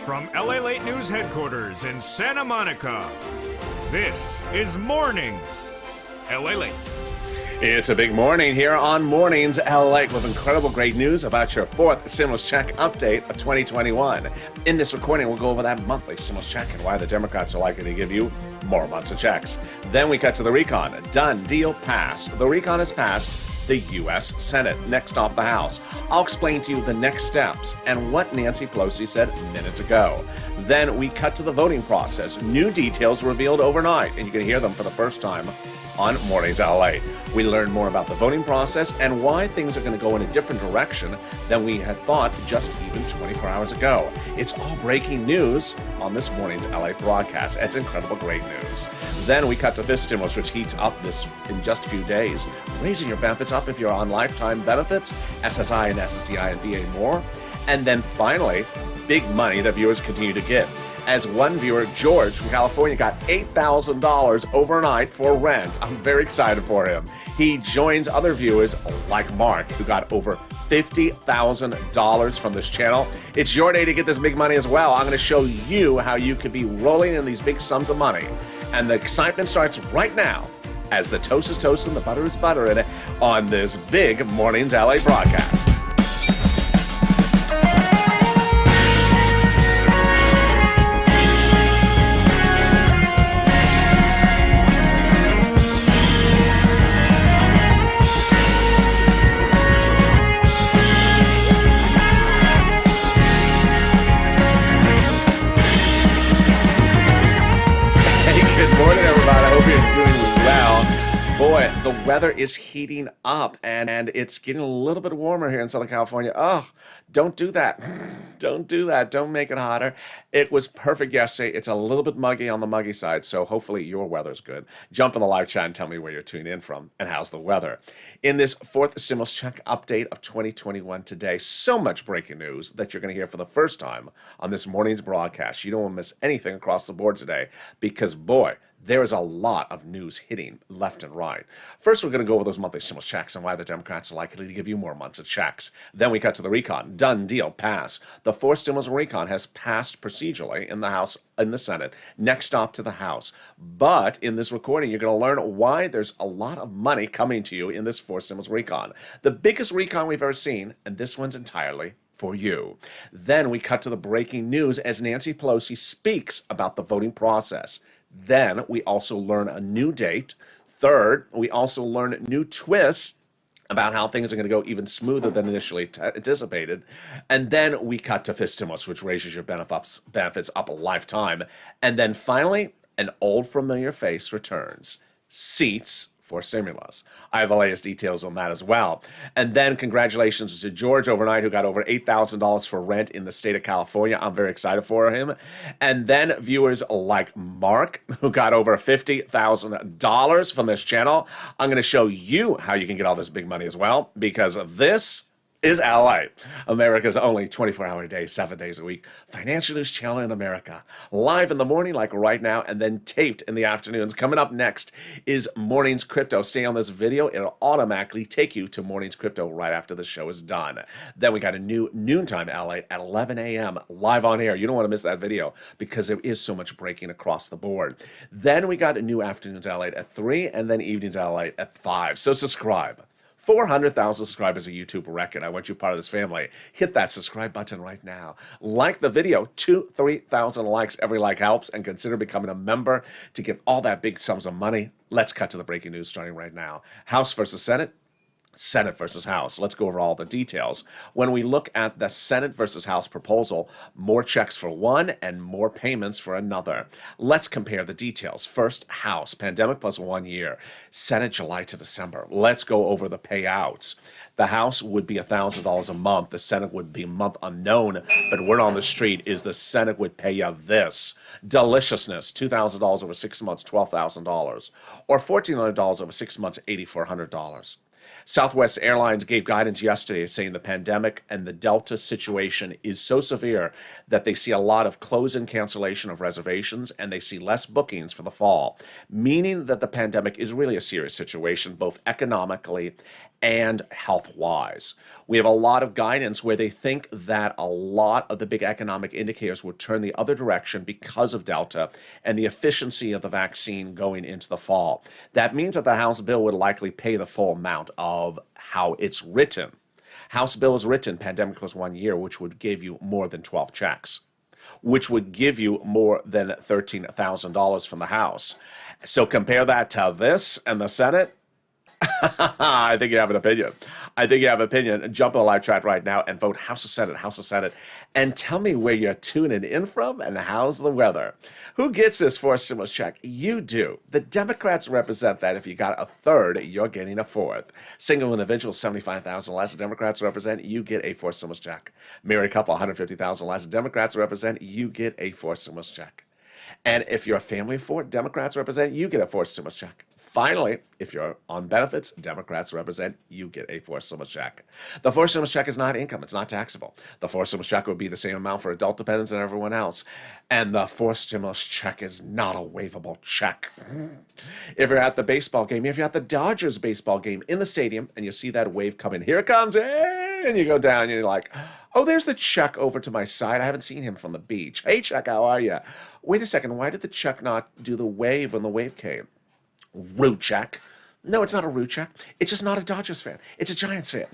from LALATE News Headquarters in Santa Monica, this is Mornings LALATE. It's a big morning here on Mornings LALATE with incredible great news about your fourth stimulus check update of 2021. In this recording, we'll go over that monthly stimulus check and why the Democrats are likely to give you more months of checks. Then we cut to the recon. Done deal passed. The recon has passed the U.S. Senate. Next off, the House. I'll explain to you the next steps and what Nancy Pelosi said minutes ago. Then we cut to the voting process. New details revealed overnight, and you can hear them for the first time on Mornings LA. We learn more about the voting process and why things are going to go in a different direction than we had thought just even 24 hours ago. It's all breaking news on this Mornings LA broadcast. It's incredible great news. Then we cut to this stimulus, which heats up this in just a few days, raising your benefits up if you're on lifetime benefits, SSI and SSDI and VA more. And then finally, big money that viewers continue to give. As one viewer, George from California, got $8,000 overnight for rent. I'm very excited for him. He joins other viewers like Mark, who got over $50,000 from this channel. It's your day to get this big money as well. I'm going to show you how you could be rolling in these big sums of money. And the excitement starts right now as the toast is toast and the butter is buttering on this big Mornings LA broadcast. Boy, the weather is heating up and it's getting a little bit warmer here in Southern California. Oh, don't do that. Don't do that. Don't make it hotter. It was perfect yesterday. It's a little bit muggy on the muggy side, so hopefully your weather's good. Jump in the live chat and tell me where you're tuning in from and how's the weather. In this fourth stimulus check update of 2021 today, so much breaking news that you're going to hear for the first time on this morning's broadcast. You don't want to miss anything across the board today because, boy, there is a lot of news hitting left and right. First, we're going to go over those monthly stimulus checks and why the Democrats are likely to give you more months of checks. Then we cut to the recon. Done deal, pass. The fourth stimulus recon has passed procedurally in the House and the Senate. Next stop to the House. But in this recording, you're going to learn why there's a lot of money coming to you in this fourth stimulus recon. The biggest recon we've ever seen, and this one's entirely for you. Then we cut to the breaking news as Nancy Pelosi speaks about the voting process. Then we also learn a new date. Third, we also learn new twists about how things are going to go even smoother than initially anticipated. And then we cut to fifth stimulus, which raises your benefits up a lifetime. And then finally, an old familiar face returns. Seats for stimulus. I have the latest details on that as well. And then congratulations to George overnight, who got over $8,000 for rent in the state of California. I'm very excited for him. And then viewers like Mark, who got over $50,000 from this channel. I'm going to show you how you can get all this big money as well, because this is LA, America's only 24-hour-a-day, 7 days a week financial news channel in America. Live in the morning, like right now, and then taped in the afternoons. Coming up next is Mornings Crypto. Stay on this video. It'll automatically take you to Mornings Crypto right after the show is done. Then we got a new noontime LA at 11 a.m. live on air. You don't want to miss that video because there is so much breaking across the board. Then we got a new afternoons LA at 3 and then evenings LA at 5. So subscribe. 400,000 subscribers, a YouTube record. I want you part of this family. Hit that subscribe button right now. Like the video. 2,000-3,000 likes. Every like helps. And consider becoming a member to get all that big sums of money. Let's cut to the breaking news starting right now. House versus Senate. Senate versus House. Let's go over all the details. When we look at the Senate versus House proposal, more checks for one and more payments for another. Let's compare the details. First, House, pandemic plus 1 year. Senate, July to December. Let's go over the payouts. The House would be $1,000 a month. The Senate would be month unknown, but word on the street is the Senate would pay you this. Deliciousness, $2,000 over 6 months, $12,000. Or $1,400 over 6 months, $8,400. Southwest Airlines gave guidance yesterday saying the pandemic and the Delta situation is so severe that they see a lot of close and cancellation of reservations, and they see less bookings for the fall, meaning that the pandemic is really a serious situation, both economically and health-wise. We have a lot of guidance where they think that a lot of the big economic indicators would turn the other direction because of Delta and the efficiency of the vaccine going into the fall. That means that the House bill would likely pay the full amount of how it's written. House bill is written, pandemic plus 1 year, which would give you more than 12 checks, which would give you more than $13,000 from the House. So compare that to this and the Senate. I think you have an opinion. I think you have an opinion. Jump on the live chat right now and vote House of Senate, House of Senate. And tell me where you're tuning in from and how's the weather. Who gets this fourth stimulus check? You do. The Democrats represent that. If you got a third, you're getting a fourth. Single individual, 75,000 less. The Democrats represent, you get a fourth stimulus check. Married couple, 150,000 less. The Democrats represent, you get a fourth stimulus check. And if you're a family of four, Democrats represent, you get a fourth stimulus check. Finally, if you're on benefits, Democrats represent, you get a fourth stimulus check. The fourth stimulus check is not income. It's not taxable. The fourth stimulus check would be the same amount for adult dependents and everyone else. And the fourth stimulus check is not a waivable check. If you're at the baseball game, if you're at the Dodgers baseball game in the stadium and you see that wave coming, here it comes, and you go down and you're like, oh, there's the Chuck over to my side. I haven't seen him from the beach. Hey, Chuck, how are you? Wait a second. Why did the Chuck not do the wave when the wave came? Rude Chuck. No, it's not a rude Chuck. It's just not a Dodgers fan. It's a Giants fan.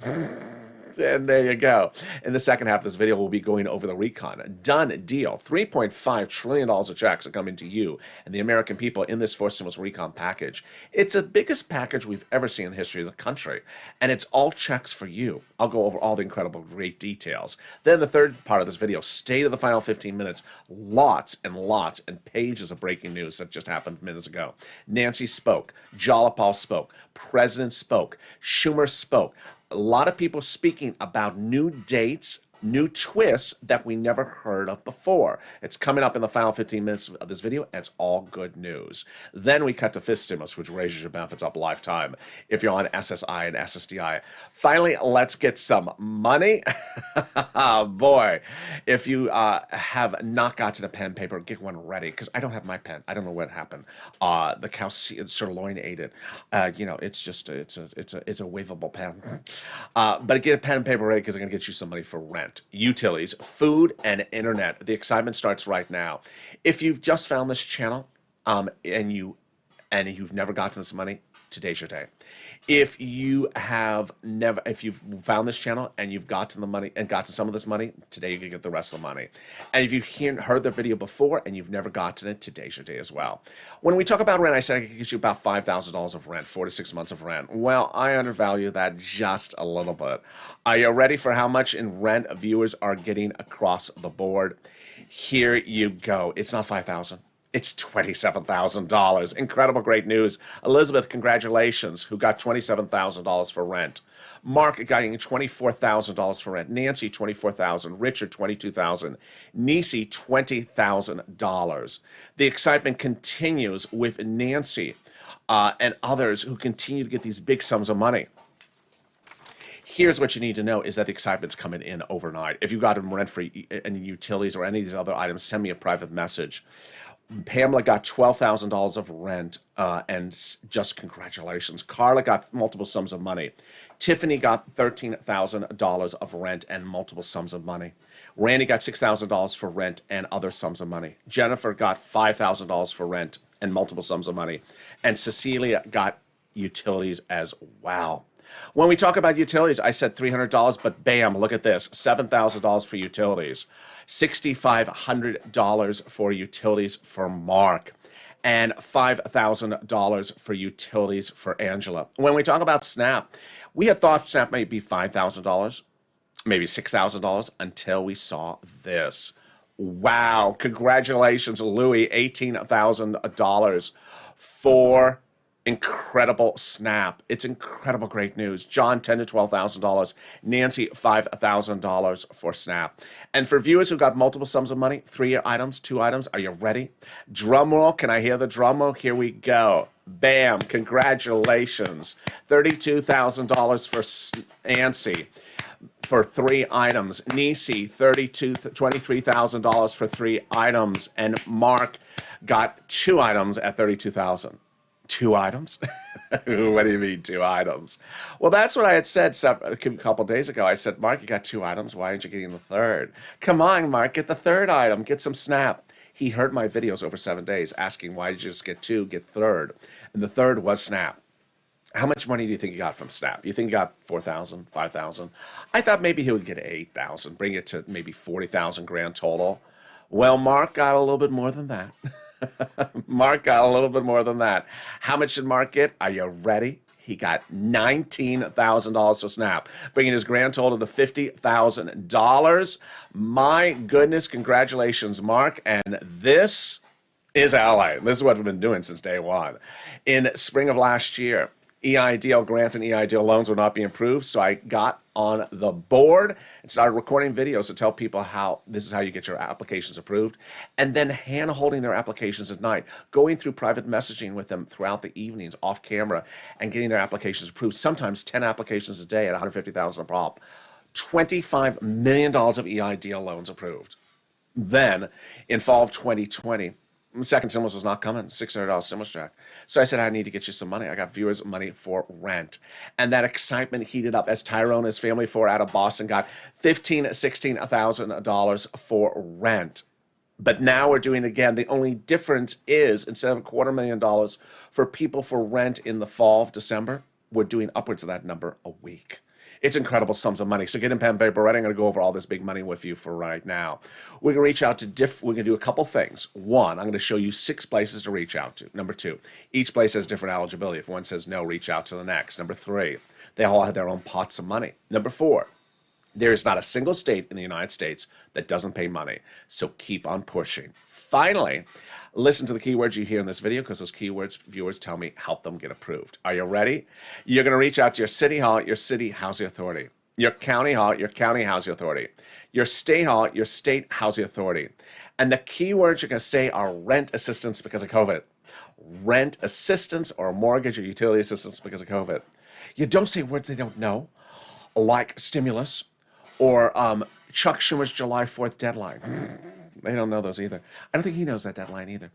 And there you go. In the second half of this video, we'll be going over the recon. Done deal. $3.5 trillion of checks are coming to you and the American people in this fourth stimulus recon package. It's the biggest package we've ever seen in the history of the country, and it's all checks for you. I'll go over all the incredible, great details. Then the third part of this video, stay to the final 15 minutes. Lots and lots and pages of breaking news that just happened minutes ago. Nancy spoke. Jalapal spoke. President spoke. Schumer spoke. A lot of people speaking about new dates, new twists that we never heard of before. It's coming up in the final 15 minutes of this video, and it's all good news. Then we cut to fifth stimulus, which raises your benefits up lifetime if you're on SSI and SSDI. Finally, let's get some money. Boy, if you have not gotten a pen and paper, get one ready, because I don't have my pen. I don't know what happened. The cow sirloin ate it. It's just it's a waivable pen. But get a pen and paper ready, because I'm going to get you some money for rent, utilities, food, and internet. The excitement starts right now. If you've just found this channel and you've never gotten this money, today's your day. If you've found this channel and you've gotten the money and gotten some of this money, today you can get the rest of the money. And if you've heard the video before and you've never gotten it, today's your day as well. When we talk about rent, I said I could get you about $5,000 of rent, 4 to 6 months of rent. Well, I undervalue that just a little bit. Are you ready for how much in rent viewers are getting across the board? Here you go. It's not $5,000. It's $27,000. Incredible, great news. Elizabeth, congratulations, who got $27,000 for rent. Mark getting $24,000 for rent. Nancy, $24,000. Richard, $22,000. Nisi, $20,000. The excitement continues with Nancy and others who continue to get these big sums of money. Here's what you need to know is that the excitement's coming in overnight. If you got them rent-free and utilities or any of these other items, send me a private message. Pamela got $12,000 of rent, and just congratulations. Carla got multiple sums of money. Tiffany got $13,000 of rent and multiple sums of money. Randy got $6,000 for rent and other sums of money. Jennifer got $5,000 for rent and multiple sums of money. And Cecilia got utilities as well. When we talk about utilities, I said $300, but bam, look at this, $7,000 for utilities, $6,500 for utilities for Mark, and $5,000 for utilities for Angela. When we talk about SNAP, we had thought SNAP might be $5,000, maybe $6,000 until we saw this. Wow, congratulations, Louie, $18,000 for incredible SNAP. It's incredible, great news. John, $10,000 to $12,000. Nancy, $5,000 for SNAP. And for viewers who got multiple sums of money, 3 items, 2 items, are you ready? Drum roll. Can I hear the drum roll? Here we go. Bam, congratulations. $32,000 for Nancy for 3 items. Nisi, $23,000 for 3 items. And Mark got 2 items at $32,000. 2 items? What do you mean 2 items? Well, that's what I had said a couple days ago. I said, Mark, you got 2 items. Why aren't you getting the third? Come on, Mark, get the third item. Get some Snap. He heard my videos over 7 days asking, why did you just get 2, get third? And the third was Snap. How much money do you think he got from Snap? You think he got 4,000, 5,000? I thought maybe he would get 8,000, bring it to maybe 40,000 grand total. Well, Mark got a little bit more than that. Mark got a little bit more than that. How much did Mark get? Are you ready? He got $19,000 for Snap, bringing his grand total to $50,000. My goodness, congratulations, Mark. And this is LA. This is what we've been doing since day one. In spring of last year, EIDL grants and EIDL loans were not being approved, so I got on the board and started recording videos to tell people how this is how you get your applications approved, and then hand-holding their applications at night, going through private messaging with them throughout the evenings off camera and getting their applications approved, sometimes 10 applications a day at $150,000 a pop. $25 million of EIDL loans approved. Then, in fall of 2020, second stimulus was not coming, $600 stimulus check. So I said, I need to get you some money. I got viewers money for rent. And that excitement heated up as Tyrone and his family 4 out of Boston got $16,000 for rent. But now we're doing it again. The only difference is instead of $250,000 for people for rent in the fall of December, we're doing upwards of that number a week. It's incredible sums of money. So get in pen and paper ready. I'm going to go over all this big money with you for right now. We're going to reach out to we're going to do a couple things. 1, I'm going to show you 6 places to reach out to. Number 2, each place has different eligibility. If one says no, reach out to the next. Number 3, they all have their own pots of money. Number 4, there is not a single state in the United States that doesn't pay money. So keep on pushing. Finally, listen to the keywords you hear in this video because those keywords viewers tell me help them get approved. Are you ready? You're going to reach out to your city hall, your city housing authority, your county hall, your county housing authority, your state hall, your state housing authority. And the keywords you're going to say are rent assistance because of COVID, rent assistance or mortgage or utility assistance because of COVID. You don't say words they don't know, like stimulus or Chuck Schumer's July 4th deadline. They don't know those either. I don't think he knows that deadline either.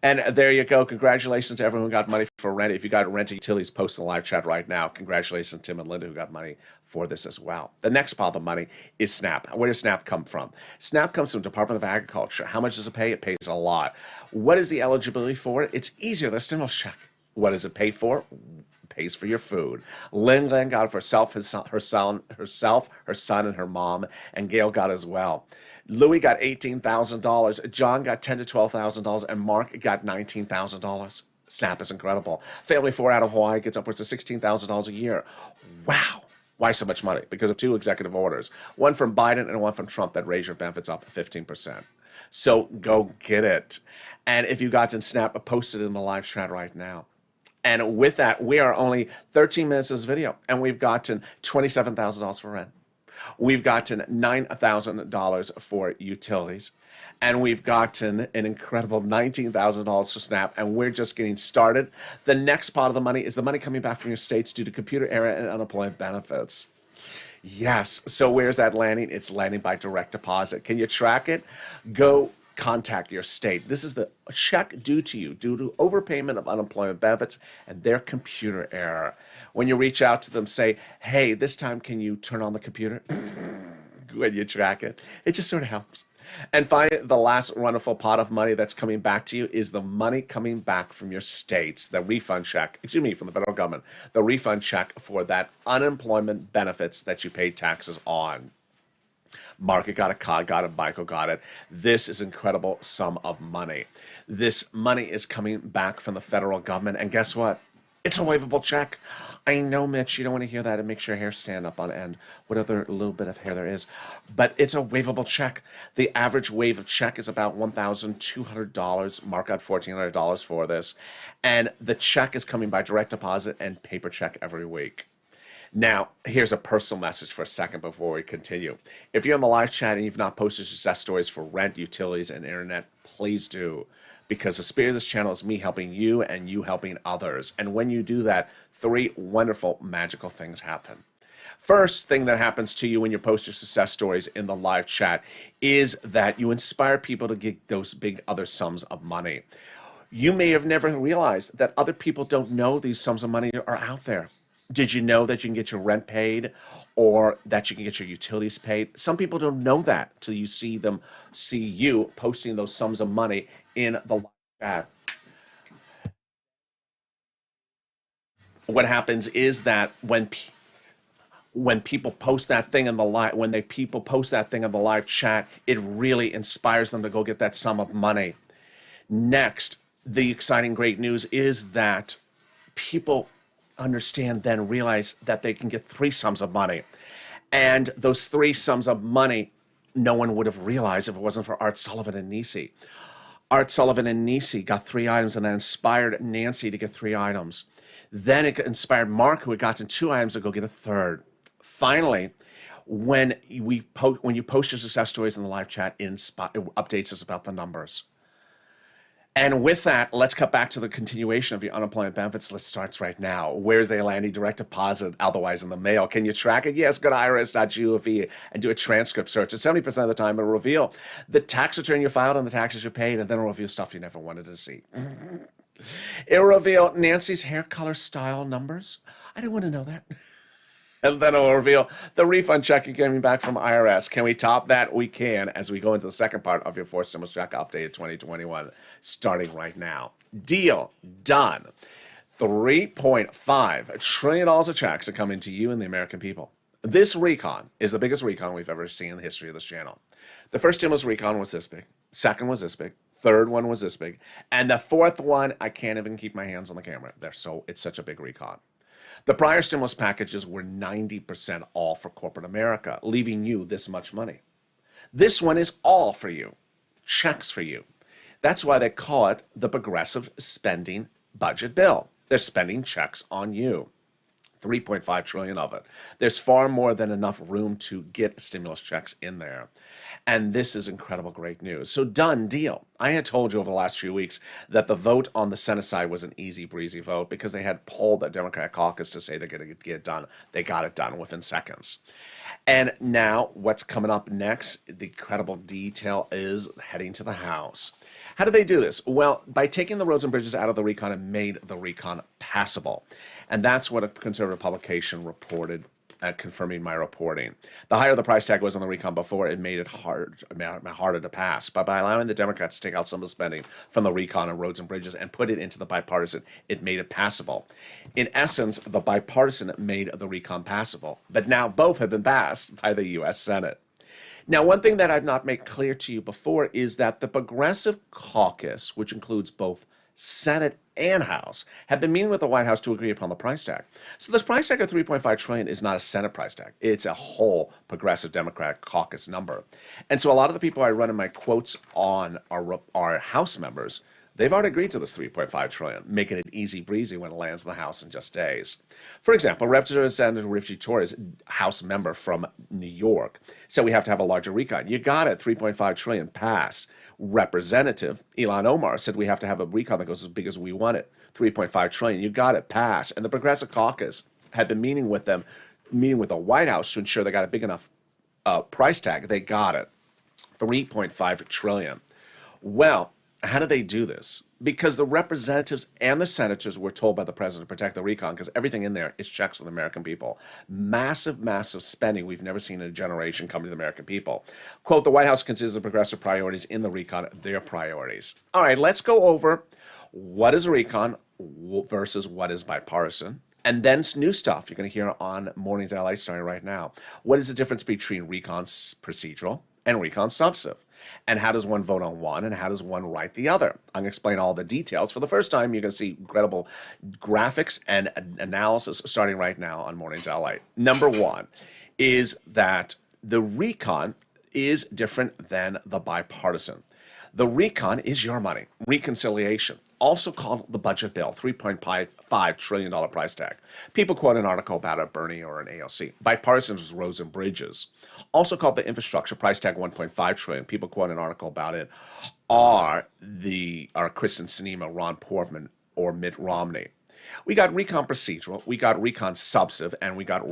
And there you go. Congratulations to everyone who got money for rent. If you got rent utilities, post in the live chat right now. Congratulations to Tim and Linda who got money for this as well. The next pile of money is SNAP. Where does SNAP come from? SNAP comes from Department of Agriculture. How much does it pay? It pays a lot. What is the eligibility for it? It's easier than a stimulus check. What does it pay for? Pays for your food. Lynn got it for herself, her son, and her mom, and Gail got it as well. Louis got $18,000. John got $10,000 to $12,000, and Mark got $19,000. SNAP is incredible. Family 4 out of Hawaii gets upwards of $16,000 a year. Wow. Why so much money? Because of 2 executive orders, one from Biden and one from Trump that raise your benefits up 15%. So go get it. And if you got to SNAP, post it in the live chat right now. And with that, we are only 13 minutes of this video, and we've gotten $27,000 for rent. We've gotten $9,000 for utilities, and we've gotten an incredible $19,000 for SNAP, and we're just getting started. The next part of the money is the money coming back from your states due to computer error and unemployment benefits. Yes, so where's that landing? It's landing by direct deposit. Can you track it? Go contact your state. This is the check due to you due to overpayment of unemployment benefits and their computer error. When you reach out to them, say, hey, this time can you turn on the computer? When you track it, it just sort of helps. And finally, the last wonderful pot of money that's coming back to you is the money coming back from your states, the refund check, from the federal government, the refund check for that unemployment benefits that you paid taxes on. Mark got it, Cod got it, Michael got it. This is incredible sum of money. This money is coming back from the federal government, and guess what? It's a waivable check. I know, Mitch, you don't want to hear that. It makes your hair stand up on end, whatever little bit of hair there is. But it's a waivable check. The average waive of check is about $1,200. Mark got $1,400 for this. And the check is coming by direct deposit and paper check every week. Now, here's a personal message for a second before we continue. If you're on the live chat and you've not posted success stories for rent, utilities, and internet, please do. because the spirit of this channel is me helping you and you helping others. And when you do that, 3 wonderful, magical things happen. First thing that happens to you when you post your success stories in the live chat is that you inspire people to get those big other sums of money. You may have never realized that other people don't know these sums of money are out there. Did you know that you can get your rent paid or that you can get your utilities paid? Some people don't know that till you see you posting those sums of money in the live chat. What happens is that when people post that thing in the live chat, it really inspires them to go get that sum of money. Next, the exciting great news is that people understand, then realize that they can get 3 sums of money. And those 3 sums of money, no one would have realized if it wasn't for Art Sullivan and Nisi. Art Sullivan and Nisi got 3 items and that inspired Nancy to get 3 items. Then it inspired Mark, who had gotten 2 items, to go get a 3rd. Finally, when you post your success stories in the live chat, it updates us about the numbers. And with that, let's cut back to the continuation of your unemployment benefits list starts right now. Where's the landing direct deposit, otherwise in the mail? Can you track it? Yes, go to irs.gov and do a transcript search. And 70% of the time, it'll reveal the tax return you filed and the taxes you paid, and then it'll reveal stuff you never wanted to see. It'll reveal Nancy's hair color style numbers. I didn't want to know that. And then it'll reveal the refund check you're getting back from IRS. Can we top that? We can, as we go into the second part of your fourth stimulus check updated 2021, starting right now. Deal done. $3.5 trillion of checks are coming to you and the American people. This recon is the biggest recon we've ever seen in the history of this channel. The first stimulus recon was this big. Second was this big. Third one was this big. And the fourth one, I can't even keep my hands on the camera. It's such a big recon. The prior stimulus packages were 90% all for corporate America, leaving you this much money. This one is all for you. Checks for you. That's why they call it the progressive spending budget bill. They're spending checks on you. 3.5 trillion of it. There's far more than enough room to get stimulus checks in there. And this is incredible great news. So done deal. I had told you over the last few weeks that the vote on the Senate side was an easy breezy vote because they had polled the Democratic caucus to say they're going to get it done. They got it done within seconds. And now what's coming up next, the incredible detail is heading to the House. How do they do this? Well, by taking the roads and bridges out of the recon and made the recon passable. And that's what a conservative publication reported, confirming my reporting. The higher the price tag was on the recon before, it made it harder to pass. But by allowing the Democrats to take out some of the spending from the recon and roads and bridges and put it into the bipartisan, it made it passable. In essence, the bipartisan made the recon passable. But now both have been passed by the U.S. Senate. Now, one thing that I've not made clear to you before is that the Progressive Caucus, which includes both Senate and House, have been meeting with the White House to agree upon the price tag. So this price tag of $3.5 trillion is not a Senate price tag. It's a whole Progressive Democratic Caucus number. And so a lot of the people I run in my quotes on are House members. They've already agreed to this $3.5 trillion, making it easy breezy when it lands in the House in just days. For example, Representative Richie Torres, House member from New York, said we have to have a larger recon. You got it, $3.5 trillion passed. Representative Ilhan Omar said we have to have a recon that goes as big as we want it, $3.5 trillion. You got it, passed. And the Progressive Caucus had been meeting with the White House to ensure they got a big enough price tag. They got it, $3.5 trillion. Well, how do they do this? Because the representatives and the senators were told by the president to protect the recon because everything in there is checks on the American people. Massive, massive spending we've never seen in a generation coming to the American people. Quote, the White House considers the progressive priorities in the recon their priorities. All right, let's go over what is a recon versus what is bipartisan. And then new stuff you're going to hear on Mornings LA starting right now. What is the difference between recon procedural and recon substantive? And how does one vote on one, and how does one write the other? I'm going to explain all the details. For the first time, you're going to see incredible graphics and analysis starting right now on Mornings LA. Number one is that the recon is different than the bipartisan. The recon is your money. Reconciliation, also called the budget bill, $3.55 trillion price tag. People quote an article about a Bernie or an AOC. Bipartisan is roads and bridges, also called the infrastructure price tag, $1.5 trillion. People quote an article about it. Are Kristen Sinema, Ron Portman, or Mitt Romney? We got recon procedural, we got recon substantive, and we got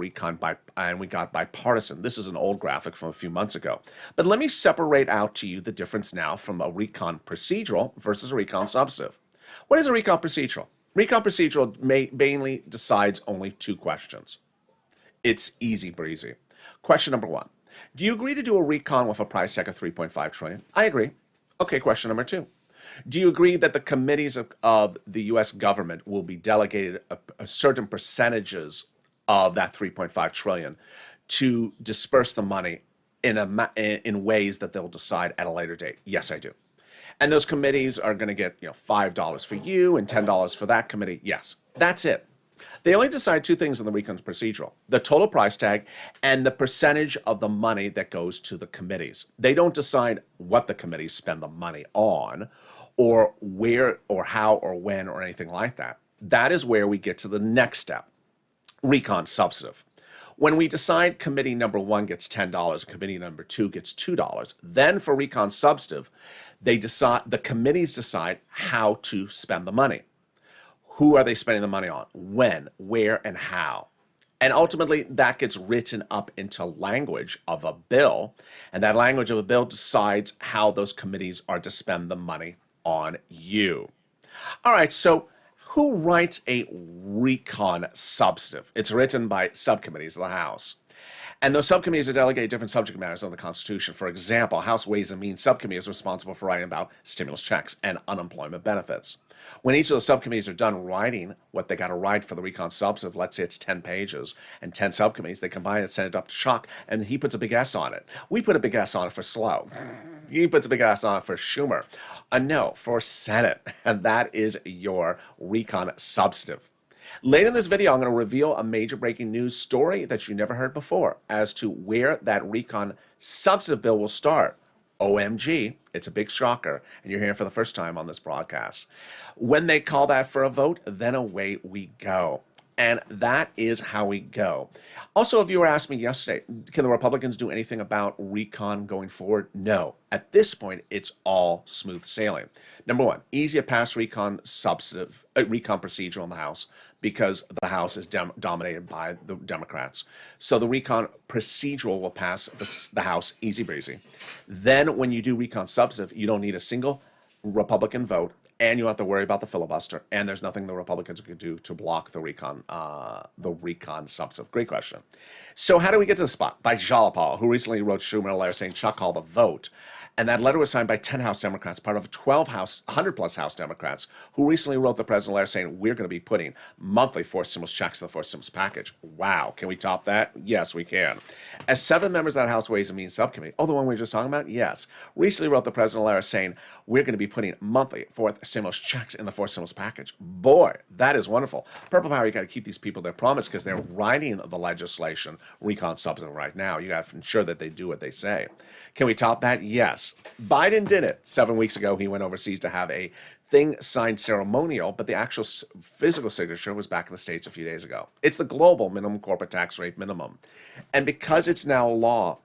bipartisan. This is an old graphic from a few months ago. But let me separate out to you the difference now from a recon procedural versus a recon substantive. What is a recon procedural? Recon procedural mainly decides only two questions. It's easy breezy. Question number one: do you agree to do a recon with a price tag of $3.5 trillion? I agree. Okay, question number two: do you agree that the committees of the U.S. government will be delegated a certain percentages of that $3.5 trillion to disperse the money in ways that they'll decide at a later date? Yes, I do. And those committees are going to get $5 for you and $10 for that committee. Yes, that's it. They only decide two things in the recon procedural: the total price tag and the percentage of the money that goes to the committees. They don't decide what the committees spend the money on, or where or how or when or anything like that. That is where we get to the next step: recon substantive. When we decide committee number one gets $10, committee number two gets $2, then for recon substantive, the committees decide how to spend the money. Who are they spending the money on? When, where, and how? And ultimately, that gets written up into language of a bill, and that language of a bill decides how those committees are to spend the money on you. All right, so who writes a recon substantive? It's written by subcommittees of the House. And those subcommittees are delegated different subject matters of the Constitution. For example, House Ways and Means Subcommittee is responsible for writing about stimulus checks and unemployment benefits. When each of those subcommittees are done writing what they got to write for the recon substantive, let's say it's 10 pages and 10 subcommittees, they combine it, send it up to Chuck, and he puts a big S on it. We put a big S on it for slow. He puts a big S on it for Schumer. A no for Senate, and that is your recon substantive. Later in this video, I'm going to reveal a major breaking news story that you never heard before as to where that recon substantive bill will start. OMG, it's a big shocker, and you're hearing for the first time on this broadcast. When they call that for a vote, then away we go. And that is how we go. Also, a viewer asked me yesterday, can the Republicans do anything about recon going forward? No. At this point, it's all smooth sailing. Number one, easy to pass recon procedural in the House because the House is dominated by the Democrats. So the recon procedural will pass the House easy breezy. Then when you do recon substantive, you don't need a single Republican vote, and you don't have to worry about the filibuster, and there's nothing the Republicans can do to block the recon substantive. Great question. So how do we get to the spot? By Jalapal, who recently wrote Schumer a letter saying Chuck called the vote. And that letter was signed by 10 House Democrats, part of 100-plus House Democrats, who recently wrote the president a letter saying, we're going to be putting monthly forced stimulus checks in the forced stimulus package. Wow. Can we top that? Yes, we can. As 7 members of that House Ways and Means Subcommittee, the one we were just talking about? Yes. Recently wrote the president a letter saying, we're going to be putting monthly fourth stimulus checks in the forced stimulus package. Boy, that is wonderful. Purple Power, you got to keep these people their promise because they're writing the legislation, recon substantive right now. You got to ensure that they do what they say. Can we top that? Yes. Biden did it. 7 weeks ago, he went overseas to have a thing signed ceremonial, but the actual physical signature was back in the States a few days ago. It's the global minimum corporate tax rate minimum. And because it's now law,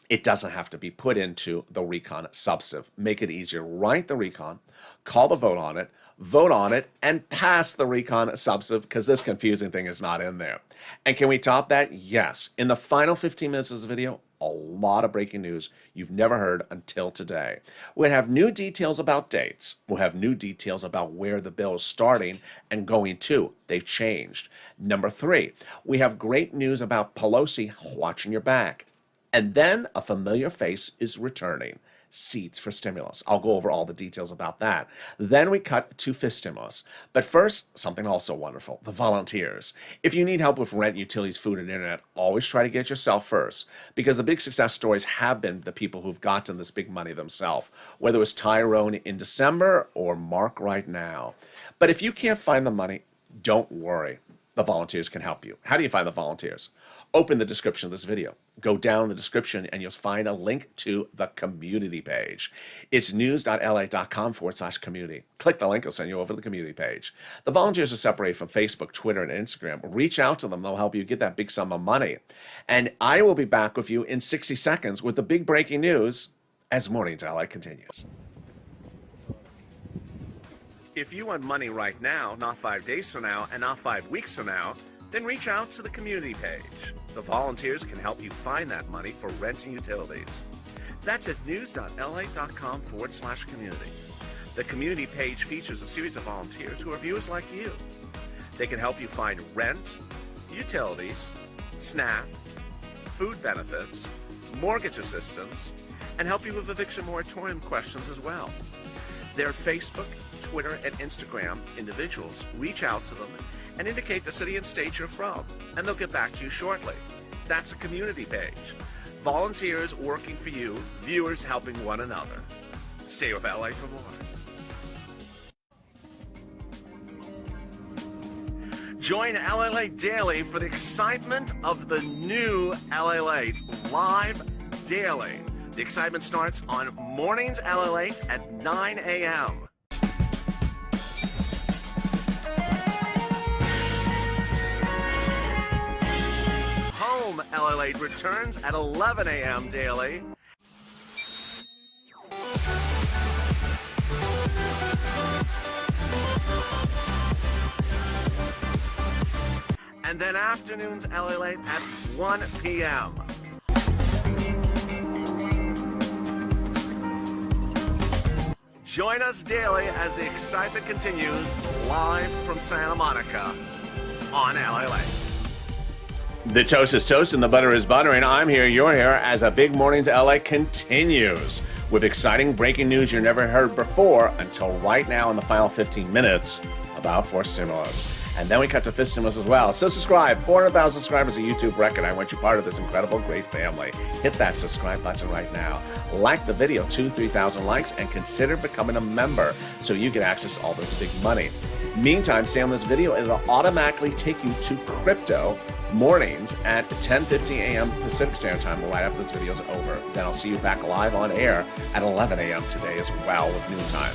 it doesn't have to be put into the recon substantive. Make it easier. Write the recon, call the vote on it, and pass the recon substantive because this confusing thing is not in there. And can we top that? Yes. In the final 15 minutes of this video, a lot of breaking news you've never heard until today. We'll have new details about dates. We'll have new details about where the bill is starting and going to. They've changed. Number 3, we have great news about Pelosi watching your back. And then a familiar face is returning. Seats for stimulus. I'll go over all the details about that. Then we cut to fifth stimulus. But first, something also wonderful, the volunteers. If you need help with rent, utilities, food, and internet, always try to get yourself first, because the big success stories have been the people who've gotten this big money themselves, whether it was Tyrone in December or Mark right now. But if you can't find the money, don't worry. The volunteers can help you. How do you find the volunteers? Open the description of this video. Go down the description and you'll find a link to the community page. It's news.la.com/community. Click the link, it'll send you over to the community page. The volunteers are separated from Facebook, Twitter, and Instagram. Reach out to them. They'll help you get that big sum of money. And I will be back with you in 60 seconds with the big breaking news as Mornings LA continues. If you want money right now, not 5 days from now, and not 5 weeks from now, then reach out to the community page. The volunteers can help you find that money for rent and utilities. That's at news.la.com/community. The community page features a series of volunteers who are viewers like you. They can help you find rent, utilities, SNAP, food benefits, mortgage assistance, and help you with eviction moratorium questions as well. Their Facebook, Twitter, and Instagram individuals reach out to them and indicate the city and state you're from, and they'll get back to you shortly. That's a community page. Volunteers working for you, viewers helping one another. Stay with LA for more. Join LALATE Daily for the excitement of the new LALATE live daily. The excitement starts on Mornings LALATE at 9 a.m. Home LALATE returns at 11 a.m. daily. And then afternoons LALATE at 1 p.m. Join us daily as the excitement continues live from Santa Monica on LALATE. The toast is toast and the butter is buttering. I'm here, you're here, as a Big Mornings LA continues with exciting breaking news you never heard before until right now in the final 15 minutes about forced stimulus. And then we cut to fifth stimulus as well. So subscribe. 400,000 subscribers, a YouTube record. I want you part of this incredible, great family. Hit that subscribe button right now. Like the video, 3,000 likes, and consider becoming a member so you get access to all this big money. Meantime, stay on this video and it'll automatically take you to crypto mornings at 10:50 a.m. Pacific Standard Time right after this video is over. Then I'll see you back live on air at 11 a.m. today as well with noontime.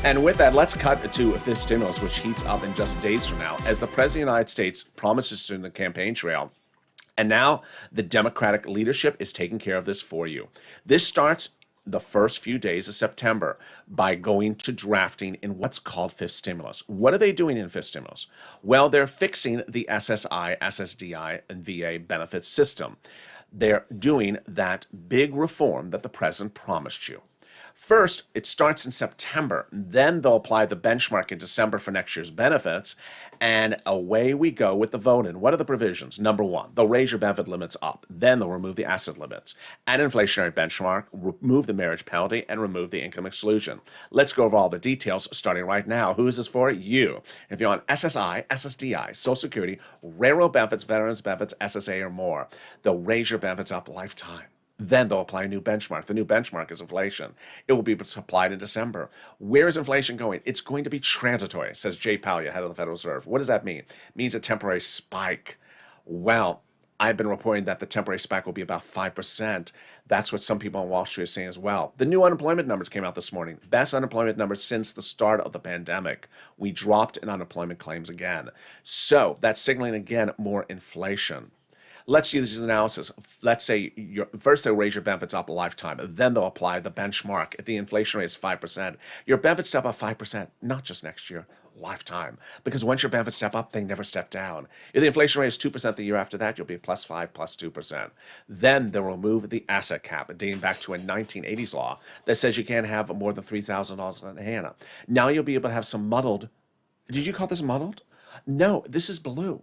And with that, let's cut to fifth stimulus, which heats up in just days from now, as the President of the United States promises during the campaign trail. And now the Democratic leadership is taking care of this for you. This starts the first few days of September by going to drafting in what's called fifth stimulus. What are they doing in fifth stimulus? Well, they're fixing the SSI, SSDI, and VA benefits system. They're doing that big reform that the president promised you. First, it starts in September. Then they'll apply the benchmark in December for next year's benefits. And away we go with the vote-in. What are the provisions? Number one, they'll raise your benefit limits up. Then they'll remove the asset limits. Add inflationary benchmark, remove the marriage penalty, and remove the income exclusion. Let's go over all the details starting right now. Who is this for? You. If you're on SSI, SSDI, Social Security, railroad benefits, veterans benefits, SSA, or more, they'll raise your benefits up lifetime. Then they'll apply a new benchmark. The new benchmark is inflation. It will be applied in December. Where is inflation going? It's going to be transitory, says Jay Powell, head of the Federal Reserve. What does that mean? It means a temporary spike. Well, I've been reporting that the temporary spike will be about 5%. That's what some people on Wall Street are saying as well. The new unemployment numbers came out this morning. Best unemployment numbers since the start of the pandemic. We dropped in unemployment claims again. So that's signaling again more inflation. Let's use this analysis. Let's say first they'll raise your benefits up a lifetime. Then they'll apply the benchmark. If the inflation rate is 5%, your benefits step up 5%, not just next year, lifetime. Because once your benefits step up, they never step down. If the inflation rate is 2% the year after that, you'll be plus 5, plus 2%. Then they'll remove the asset cap, dating back to a 1980s law that says you can't have more than $3,000 in hand. Now you'll be able to have some muddled. Did you call this muddled? No, this is blue.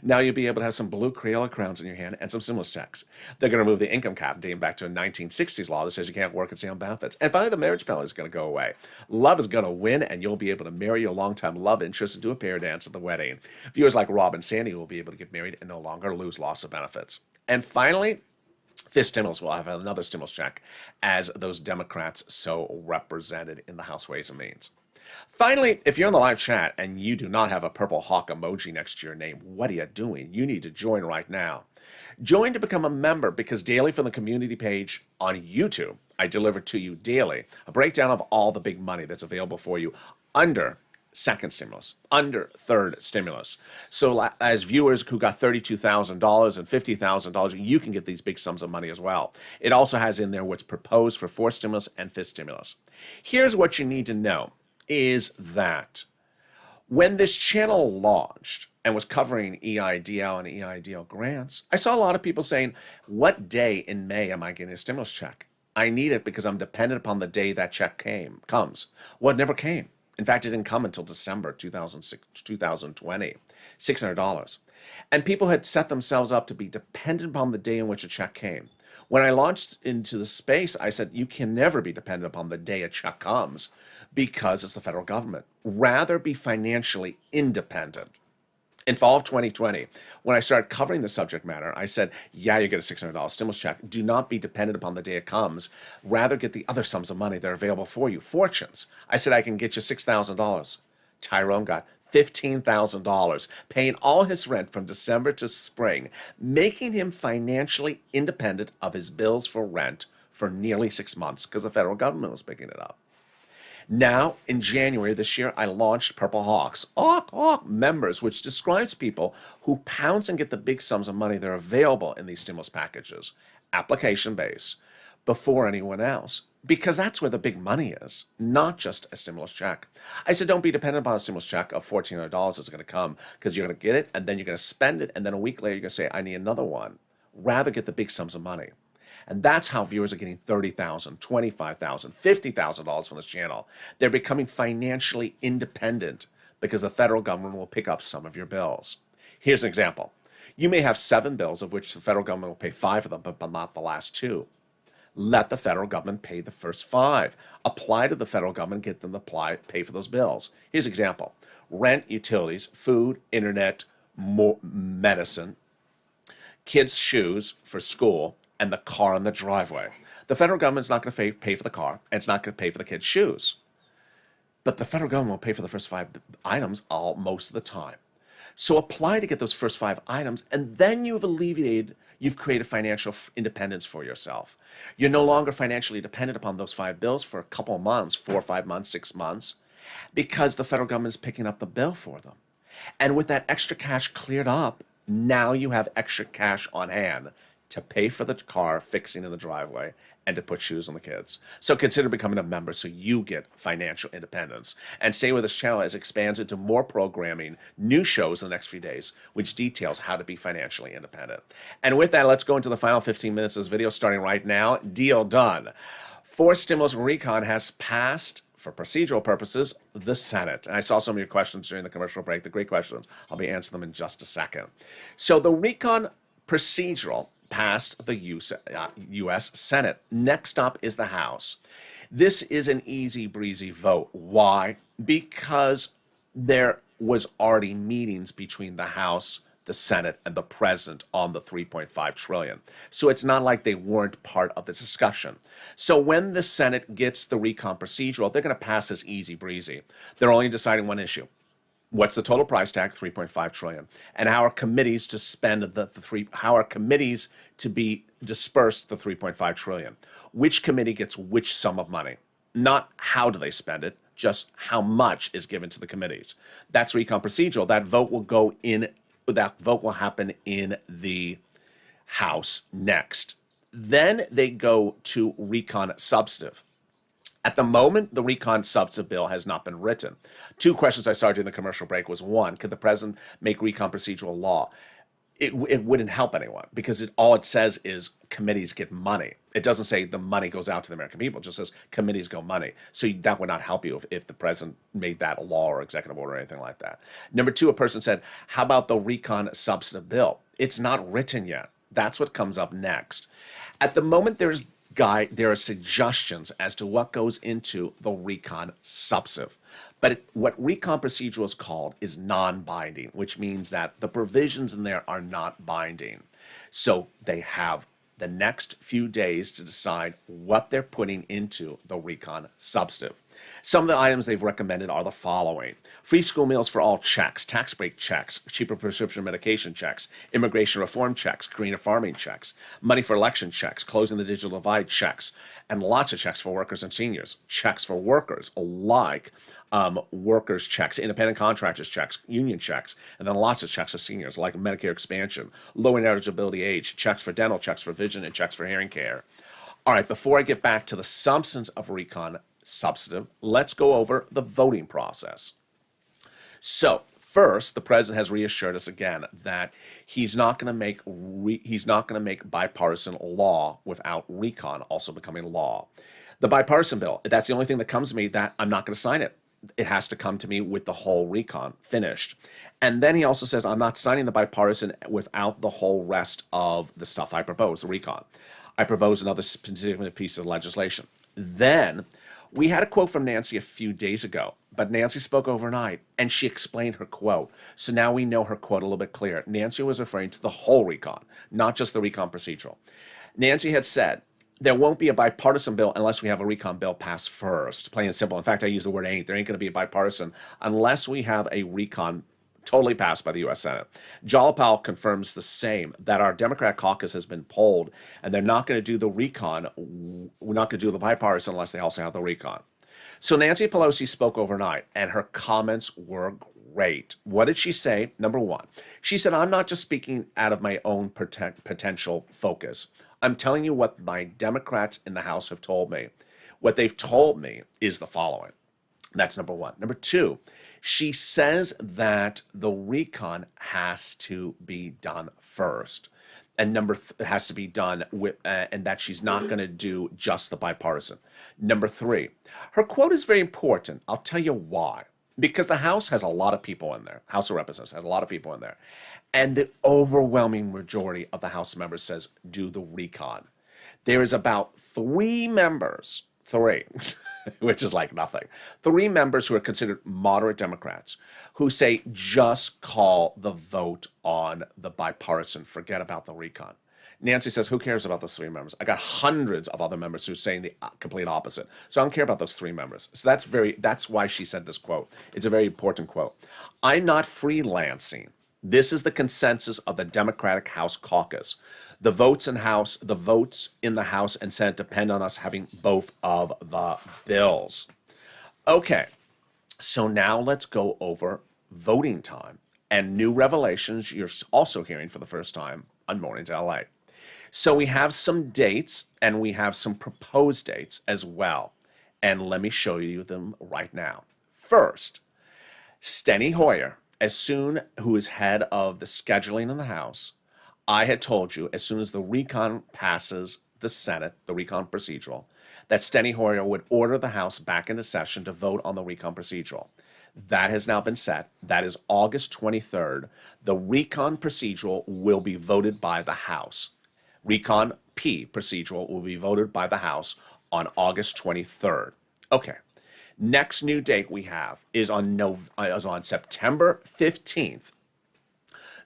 Now you'll be able to have some blue Crayola crowns in your hand and some stimulus checks. They're going to remove the income cap dating back to a 1960s law that says you can't work and stay on benefits. And finally, the marriage penalty is going to go away. Love is going to win, and you'll be able to marry your longtime love interest and do a pair dance at the wedding. Viewers like Rob and Sandy will be able to get married and no longer lose loss of benefits. And finally, this stimulus will have another stimulus check as those Democrats so represented in the House Ways and Means. Finally, if you're in the live chat and you do not have a purple hawk emoji next to your name, what are you doing? You need to join right now. Join to become a member, because daily from the community page on YouTube, I deliver to you daily a breakdown of all the big money that's available for you under second stimulus, under third stimulus. So as viewers who got $32,000 and $50,000, you can get these big sums of money as well. It also has in there what's proposed for fourth stimulus and fifth stimulus. Here's what you need to know is that when this channel launched and was covering EIDL and EIDL grants, I saw a lot of people saying, what day in May am I getting a stimulus check? I need it because I'm dependent upon the day that check comes. Well, it never came. In fact, it didn't come until December 2020, $600. And people had set themselves up to be dependent upon the day in which a check came. When I launched into the space, I said, you can never be dependent upon the day a check comes because it's the federal government. Rather be financially independent. In fall of 2020, when I started covering the subject matter, I said, yeah, you get a $600 stimulus check. Do not be dependent upon the day it comes. Rather get the other sums of money that are available for you. Fortunes. I said, I can get you $6,000. Tyrone got $15,000, paying all his rent from December to spring, making him financially independent of his bills for rent for nearly 6 months because the federal government was picking it up. Now, in January this year, I launched Purple Hawks, members, which describes people who pounce and get the big sums of money that are available in these stimulus packages, application-based, before anyone else, because that's where the big money is, not just a stimulus check. I said, don't be dependent upon a stimulus check of $1,400 that's going to come, because you're going to get it, and then you're going to spend it, and then a week later, you're going to say, I need another one. Rather get the big sums of money. And that's how viewers are getting $30,000, $25,000, $50,000 from this channel. They're becoming financially independent because the federal government will pick up some of your bills. Here's an example. You may have 7 bills of which the federal government will pay 5 of them, but not the last 2. Let the federal government pay the first 5. Apply to the federal government, get them to pay for those bills. Here's an example. Rent, utilities, food, internet, medicine, kids' shoes for school, and the car in the driveway. The federal government's not going to pay for the car, and it's not going to pay for the kids' shoes. But the federal government will pay for the first 5 items most of the time. So apply to get those first 5 items, and then you've created financial independence for yourself. You're no longer financially dependent upon those 5 bills for a couple of months, 4 or 5 months, 6 months, because the federal government is picking up the bill for them. And with that extra cash cleared up, now you have extra cash on hand to pay for the car fixing in the driveway and to put shoes on the kids. So consider becoming a member so you get financial independence. And stay with this channel as it expands into more programming, new shows in the next few days, which details how to be financially independent. And with that, let's go into the final 15 minutes of this video starting right now. Deal done. Fourth stimulus recon has passed, for procedural purposes, the Senate. And I saw some of your questions during the commercial break. The great questions. I'll be answering them in just a second. So the recon procedural passed the U.S. Senate. Next up is the House. This is an easy breezy vote. Why? Because there was already meetings between the House, the Senate, and the President on the $3.5 trillion. So it's not like they weren't part of the discussion. So when the Senate gets the recon procedural, they're going to pass this easy breezy. They're only deciding one issue. What's the total price tag? $3.5 trillion. And how are committees to spend how are committees to be dispersed the $3.5 trillion? Which committee gets which sum of money? Not how do they spend it, just how much is given to the committees. That's recon procedural. That vote will happen in the House next. Then they go to recon substantive. At the moment, the recon substantive bill has not been written. 2 questions I saw during the commercial break was, 1, could the president make recon procedural law? It wouldn't help anyone because all it says is committees get money. It doesn't say the money goes out to the American people. It just says committees go money. So that would not help you if the president made that a law or executive order or anything like that. Number 2, a person said, how about the recon substantive bill? It's not written yet. That's what comes up next. At the moment, there are suggestions as to what goes into the recon substantive. But what recon procedural is called is non-binding, which means that the provisions in there are not binding. So they have the next few days to decide what they're putting into the recon substantive. Some of the items they've recommended are the following: free school meals for all checks, tax break checks, cheaper prescription medication checks, immigration reform checks, greener farming checks, money for election checks, closing the digital divide checks, and lots of checks for workers and seniors, checks for workers like workers checks, independent contractors checks, union checks, and then lots of checks for seniors like Medicare expansion, lowering eligibility age, checks for dental, checks for vision, and checks for hearing care. All right, before I get back to the substance of recon substantive, let's go over the voting process. So first, the president has reassured us again that he's not going to make bipartisan law without recon also becoming law. The bipartisan bill, that's the only thing that comes to me that I'm not going to sign it. It has to come to me with the whole recon finished. And then he also says, I'm not signing the bipartisan without the whole rest of the stuff I propose, the recon. I propose another specific piece of legislation. Then we had a quote from Nancy a few days ago, but Nancy spoke overnight and she explained her quote. So now we know her quote a little bit clearer. Nancy was referring to the whole recon, not just the recon procedural. Nancy had said, there won't be a bipartisan bill unless we have a recon bill passed first, plain and simple. In fact, I use the word ain't. There ain't going to be a bipartisan unless we have a recon totally passed by the U.S. Senate. Jolly confirms the same, that our Democrat caucus has been polled, and they're not going to do the recon. We're not going to do the bipartisan unless they also have the recon. So Nancy Pelosi spoke overnight, and her comments were great. What did she say? Number one, she said, I'm not just speaking out of my own potential focus. I'm telling you what my Democrats in the House have told me. What they've told me is the following. That's number one. Number two, she says that the recon has to be done first, and has to be done with, and that she's not going to do just the bipartisan. Number three, her quote is very important. I'll tell you why. Because the House has a lot of people in there. House of Representatives has a lot of people in there, and the overwhelming majority of the House members says do the recon. There is about three, which is like nothing. Three members who are considered moderate Democrats who say just call the vote on the bipartisan. Forget about the recon. Nancy says, who cares about those three members? I got hundreds of other members who are saying the complete opposite. So I don't care about those three members. So that's why she said this quote. It's a very important quote. I'm not freelancing. This is the consensus of the Democratic House caucus. The votes in the House and Senate depend on us having both of the bills. Okay, so now let's go over voting time and new revelations you're also hearing for the first time on Mornings LA. So we have some dates and we have some proposed dates as well. And let me show you them right now. First, Steny Hoyer, who is head of the scheduling in the House, I had told you as soon as the recon passes the Senate, the recon procedural, that Steny Hoyer would order the House back into session to vote on the recon procedural. That has now been set. That is August 23rd. The recon procedural will be voted by the House. Recon P procedural will be voted by the House on August 23rd. Okay. Next new date we have is on September 15th.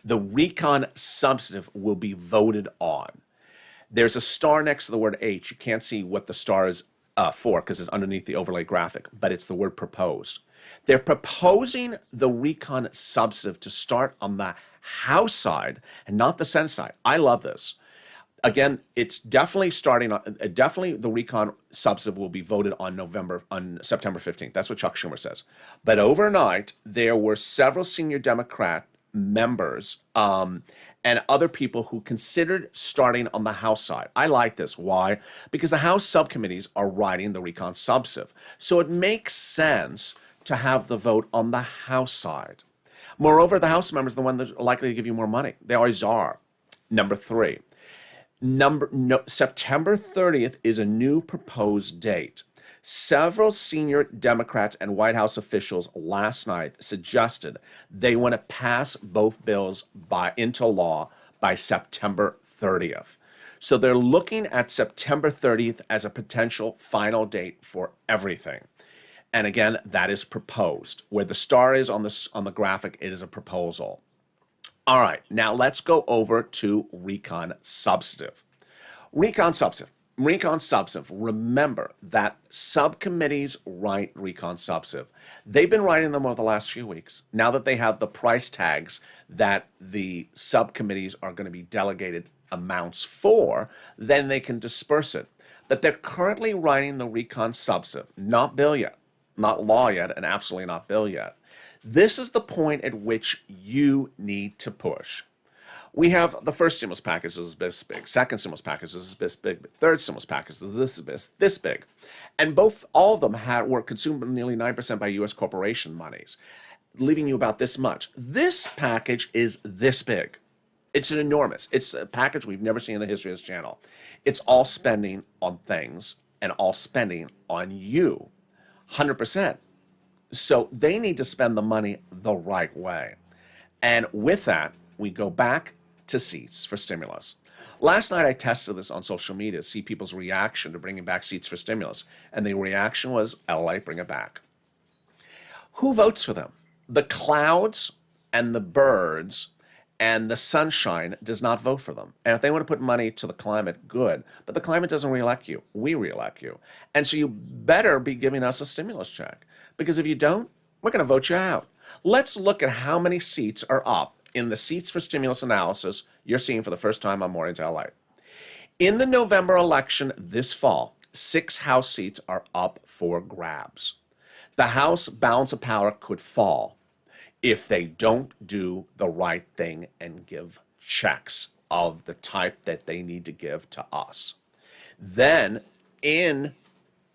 The recon substantive will be voted on. There's a star next to the word H. You can't see what the star is for because it's underneath the overlay graphic, but it's the word proposed. They're proposing the recon substantive to start on the House side and not the Senate side. I love this. Again, it's definitely the recon substantive will be voted on September 15th. That's what Chuck Schumer says. But overnight, there were several senior Democrat members and other people who considered starting on the House side. I like this. Why? Because the House subcommittees are writing the recon substantive. So it makes sense to have the vote on the House side. Moreover, the House members are the one that are likely to give you more money. They always are. Number three. September 30th is a new proposed date. Several senior Democrats and White House officials last night suggested they want to pass both bills into law by September 30th. So they're looking at September 30th as a potential final date for everything. And again, that is proposed. Where the star is on the graphic, it is a proposal. All right, now let's go over to recon substantive. Recon substantive. Recon substantive. Remember that subcommittees write recon substantive. They've been writing them over the last few weeks. Now that they have the price tags that the subcommittees are going to be delegated amounts for, then they can disperse it. But they're currently writing the recon substantive, not bill yet, not law yet, and absolutely not bill yet. This is the point at which you need to push. We have the first stimulus package is this big, second stimulus package is this big, third stimulus package is this big. And all of them were consumed nearly 9% by U.S. corporation monies, leaving you about this much. This package is this big. It's enormous. It's a package we've never seen in the history of this channel. It's all spending on things and all spending on you, 100%. So they need to spend the money the right way. And with that, we go back to seats for stimulus. Last night I tested this on social media to see people's reaction to bringing back seats for stimulus. And the reaction was, LALATE, bring it back. Who votes for them? The clouds and the birds and the sunshine does not vote for them. And if they want to put money to the climate, good. But the climate doesn't reelect you. We reelect you. And so you better be giving us a stimulus check. Because if you don't, we're going to vote you out. Let's look at how many seats are up in the seats for stimulus analysis you're seeing for the first time on Mornings LA. In the November election this fall, 6 House seats are up for grabs. The House balance of power could fall if they don't do the right thing and give checks of the type that they need to give to us. Then in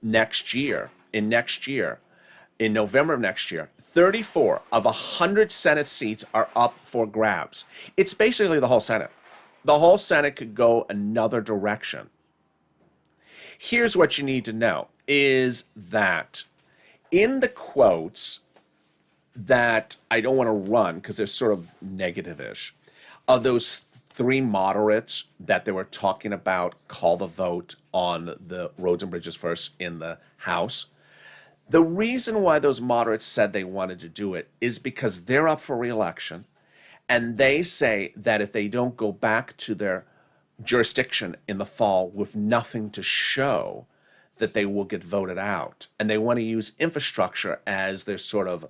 November of next year, 34 of 100 Senate seats are up for grabs. It's basically the whole Senate. The whole Senate could go another direction. Here's what you need to know, is that in the quotes that I don't want to run because they're sort of negative-ish, of those 3 moderates that they were talking about call the vote on the roads and bridges first in the House, the reason why those moderates said they wanted to do it is because they're up for re-election, and they say that if they don't go back to their jurisdiction in the fall with nothing to show, that they will get voted out. And they want to use infrastructure as their sort of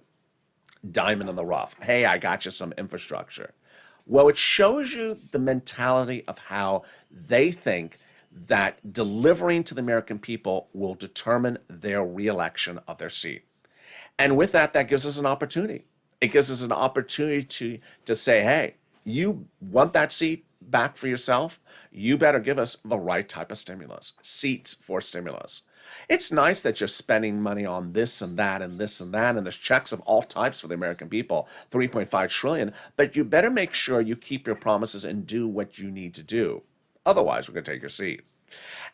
diamond in the rough. Hey, I got you some infrastructure. Well, it shows you the mentality of how they think that delivering to the American people will determine their reelection of their seat. And with that, that gives us an opportunity. It gives us an opportunity to say, hey, you want that seat back for yourself? You better give us the right type of stimulus, seats for stimulus. It's nice that you're spending money on this and that and this and that, and there's checks of all types for the American people, $3.5 trillion, but you better make sure you keep your promises and do what you need to do. Otherwise, we're going to take your seat.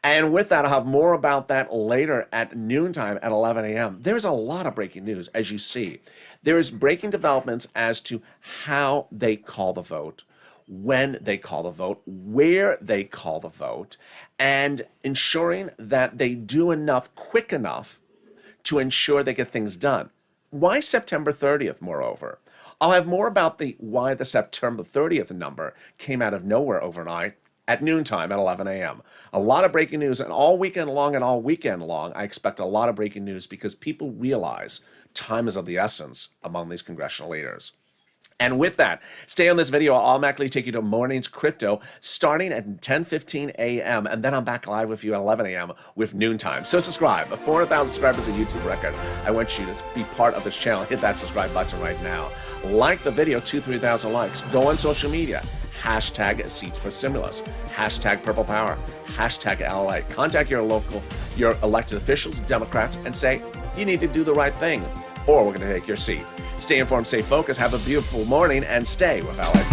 And with that, I'll have more about that later at noontime at 11 a.m. There's a lot of breaking news, as you see. There is breaking developments as to how they call the vote, when they call the vote, where they call the vote, and ensuring that they do enough quick enough to ensure they get things done. Why September 30th, moreover? I'll have more about why the September 30th number came out of nowhere overnight at noontime at 11 a.m. A lot of breaking news, and all weekend long, I expect a lot of breaking news because people realize time is of the essence among these congressional leaders. And with that, stay on this video. I'll automatically take you to Mornings Crypto starting at 10:15 a.m. And then I'm back live with you at 11 a.m. with Noontime. So subscribe. 400,000 subscribers, a YouTube record. I want you to be part of this channel. Hit that subscribe button right now. Like the video, 2,000-3,000 likes. Go on social media. Hashtag Seats for Stimulus. Hashtag Purple Power. Hashtag LALATE. Contact your elected officials, Democrats, and say, you need to do the right thing, or we're going to take your seat. Stay informed, stay focused, have a beautiful morning, and stay with LALATE.